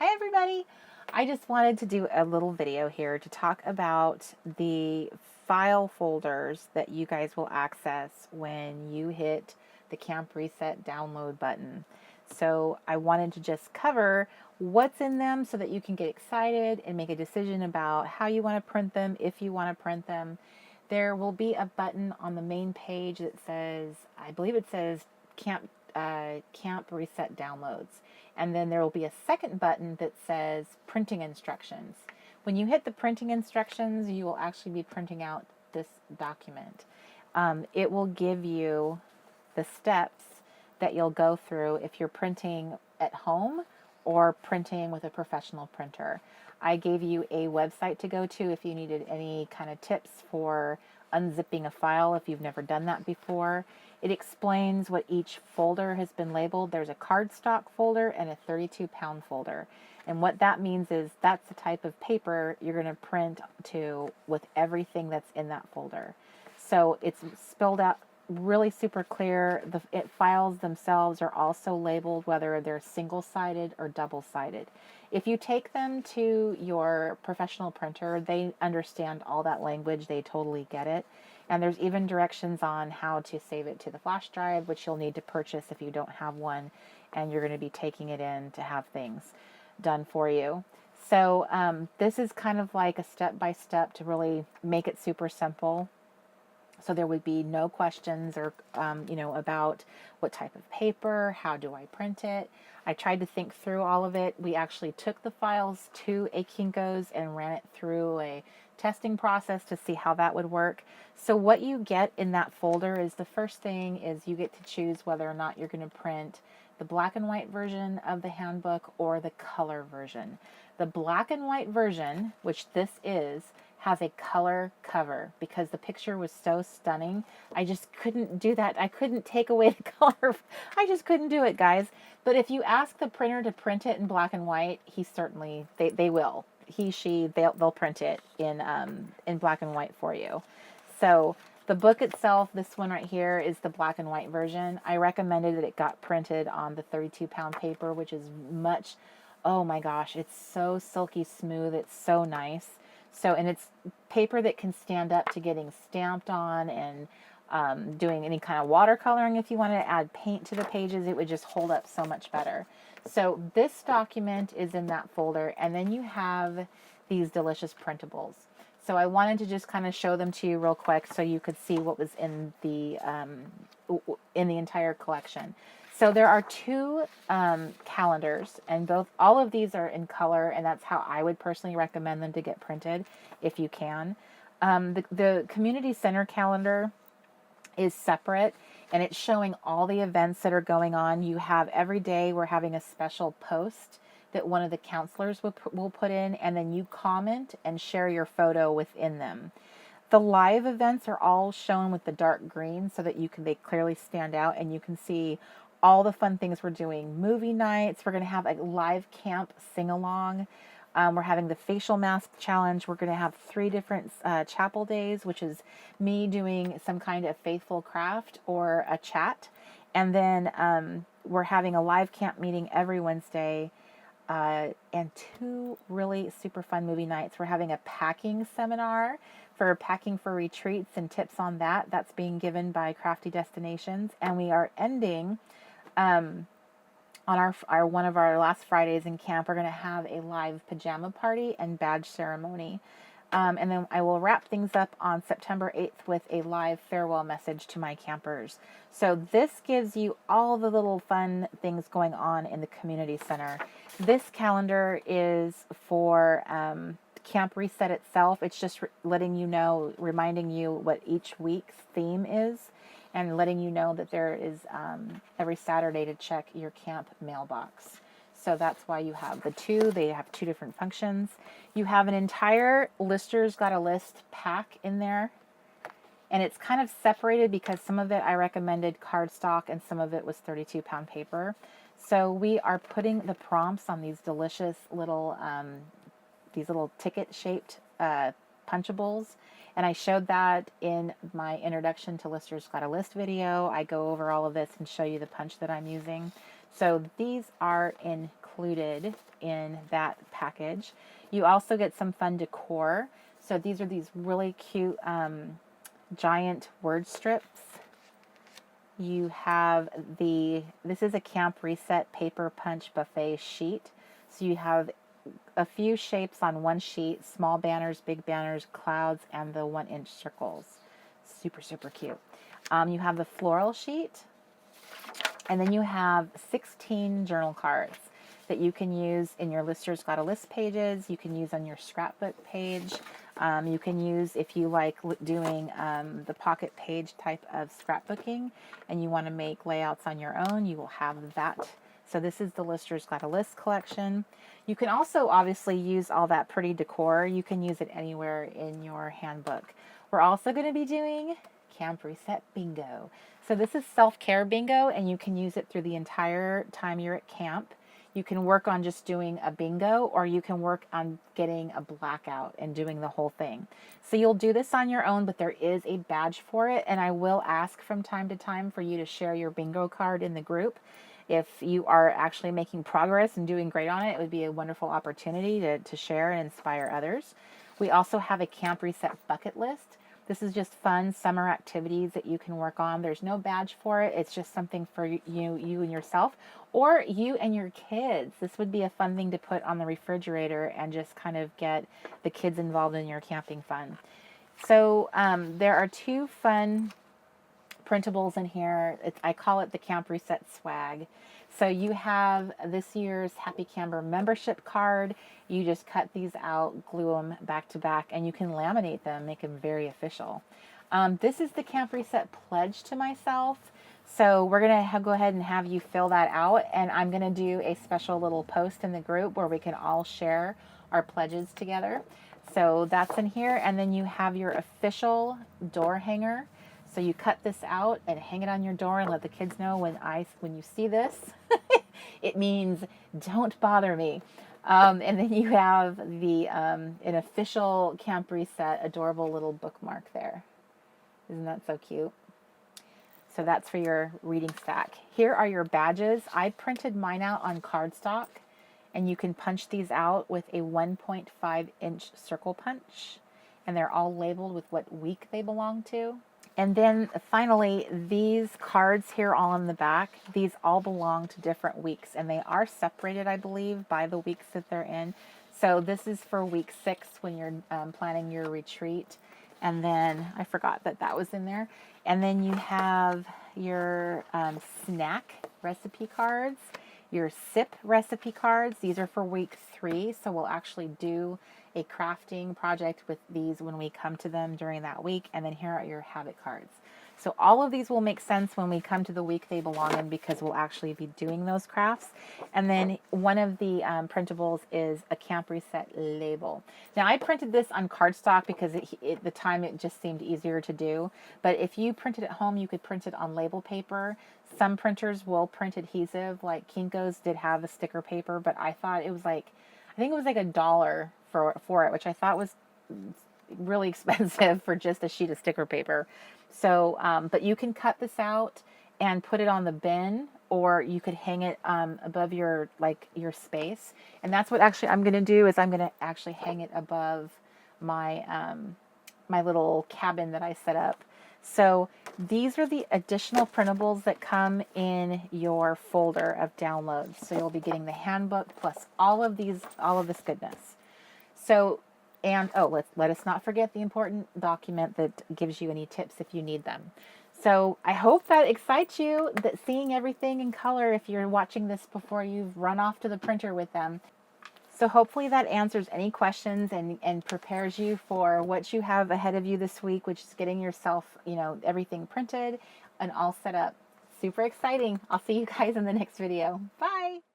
Hi everybody! I just wanted to do a little video here to talk about the file folders that you guys will access when you hit the Camp Reset download button. So I wanted to just cover what's in them so that you can get excited and make a decision about how you want to print them, if you want to print them. There will be a button on the main page that says, I believe it says Camp Reset Downloads. And then there will be a second button that says Printing Instructions. When you hit the printing instructions, you will actually be printing out this document. It will give you the steps that you'll go through if you're printing at home or printing with a professional printer. I gave you a website to go to if you needed any kind of tips for unzipping a file if you've never done that before. It explains what each folder has been labeled. There's a cardstock folder and a 32-pound folder. And what that means is that's the type of paper you're going to print to with everything that's in that folder. So it's spelled out really super clear. The files themselves are also labeled whether they're single-sided or double-sided. If you take them to your professional printer, they understand all that language. They totally get it. And there's even directions on how to save it to the flash drive, which you'll need to purchase if you don't have one, and you're going to be taking it in to have things done for you. So this is kind of like a step-by-step to really make it super simple. So there would be no questions or, about what type of paper, how do I print it. I tried to think through all of it. We actually took the files to a Kinko's and ran it through a testing process to see how that would work. So what you get in that folder is the first thing is you get to choose whether or not you're going to print the black and white version of the handbook or the color version. The black and white version, which this is, has a color cover because the picture was so stunning. I just couldn't do that. I couldn't take away the color. I just couldn't do it, guys. But if you ask the printer to print it in black and white, they will. They'll print it in black and white for you. So the book itself, this one right here, is the black and white version. I recommended that it got printed on the 32-pound paper, which is much, oh my gosh, it's so silky smooth. It's so nice. So, and it's paper that can stand up to getting stamped on and doing any kind of watercoloring. If you wanted to add paint to the pages, it would just hold up so much better. So this document is in that folder, and then you have these delicious printables. So I wanted to just kind of show them to you real quick so you could see what was in the entire collection. So there are two calendars, and all of these are in color, and that's how I would personally recommend them to get printed if you can. The community center calendar is separate, and it's showing all the events that are going on. You have every day we're having a special post that one of the counselors will put in, and then you comment and share your photo within them. The live events are all shown with the dark green so that they clearly stand out and you can see all the fun things we're doing. Movie nights, we're going to have a live camp sing-along. We're having the facial mask challenge. We're going to have 3 different chapel days, which is me doing some kind of faithful craft or a chat. And then we're having a live camp meeting every Wednesday. And 2 really super fun movie nights. We're having a packing seminar for packing for retreats and tips on that. That's being given by Crafty Destinations. And we are ending on our one of our last Fridays in camp. We're going to have a live pajama party and badge ceremony. And then I will wrap things up on September 8th with a live farewell message to my campers. So this gives you all the little fun things going on in the community center. This calendar is for Camp Reset itself. It's just letting you know, reminding you what each week's theme is, and letting you know that there is every Saturday to check your camp mailbox. So that's why you have the 2. They have 2 different functions. You have an entire Lister's Got a List pack in there. And it's kind of separated because some of it I recommended cardstock and some of it was 32-pound paper. So we are putting the prompts on these delicious little ticket-shaped punchables. And I showed that in my introduction to Lister's Got a List video. I go over all of this and show you the punch that I'm using. So these are included included in that package. You also get some fun decor. So these are these really cute giant word strips. You have this is a Camp Reset paper punch buffet sheet. So you have a few shapes on one sheet, small banners, big banners, clouds, and the 1-inch circles. Super, super cute. You have the floral sheet, and then you have 16 journal cards that you can use in your Lister's Got a List pages. You can use on your scrapbook page. You can use if you like doing the pocket page type of scrapbooking and you want to make layouts on your own, you will have that. So this is the Lister's Got a List collection. You can also obviously use all that pretty decor. You can use it anywhere in your handbook. We're also going to be doing Camp Reset Bingo. So this is self-care bingo, and you can use it through the entire time you're at camp. You can work on just doing a bingo, or you can work on getting a blackout and doing the whole thing. So you'll do this on your own, but there is a badge for it, and I will ask from time to time for you to share your bingo card in the group. If you are actually making progress and doing great on it, it would be a wonderful opportunity to share and inspire others. We also have a Camp Reset bucket list. This is just fun summer activities that you can work on. There's no badge for it. It's just something for you and yourself, or you and your kids. This would be a fun thing to put on the refrigerator and just kind of get the kids involved in your camping fun. So there are 2 fun printables in here. I call it the Camp Reset swag. So you have this year's Happy Camper membership card. You just cut these out, glue them back to back, and you can laminate them, make them very official. This is the Camp Reset pledge to myself. So we're going to go ahead and have you fill that out, and I'm going to do a special little post in the group where we can all share our pledges together. So that's in here, and then you have your official door hanger. So you cut this out and hang it on your door and let the kids know when you see this, it means don't bother me. And then you have an official Camp Reset adorable little bookmark there. Isn't that so cute? So that's for your reading stack. Here are your badges. I printed mine out on cardstock, and you can punch these out with a 1.5-inch circle punch, and they're all labeled with what week they belong to. And then finally, these cards here all in the back, these all belong to different weeks, and they are separated, I believe, by the weeks that they're in. So this is for week 6 when you're planning your retreat. And then I forgot that was in there. And then you have your snack recipe cards, your sip recipe cards. These are for week 3, so we'll actually do a crafting project with these when we come to them during that week. And then here are your habit cards. So all of these will make sense when we come to the week they belong in, because we'll actually be doing those crafts. And then one of the printables is a Camp Reset label. Now I printed this on cardstock because at the time it just seemed easier to do. But if you print it at home, you could print it on label paper. Some printers will print adhesive, like Kinko's did have a sticker paper, but I thought it was like, I think it was like $1 for it, which I thought was really expensive for just a sheet of sticker paper. So, but you can cut this out and put it on the bin, or you could hang it above your space. And that's what actually I'm going to do, is I'm going to actually hang it above my my little cabin that I set up. So these are the additional printables that come in your folder of downloads. So you'll be getting the handbook plus all of this goodness. So, and let us not forget the important document that gives you any tips if you need them. So I hope that excites you, that seeing everything in color if you're watching this before you've run off to the printer with them. So hopefully that answers any questions and prepares you for what you have ahead of you this week, which is getting yourself, everything printed and all set up. Super exciting. I'll see you guys in the next video. Bye.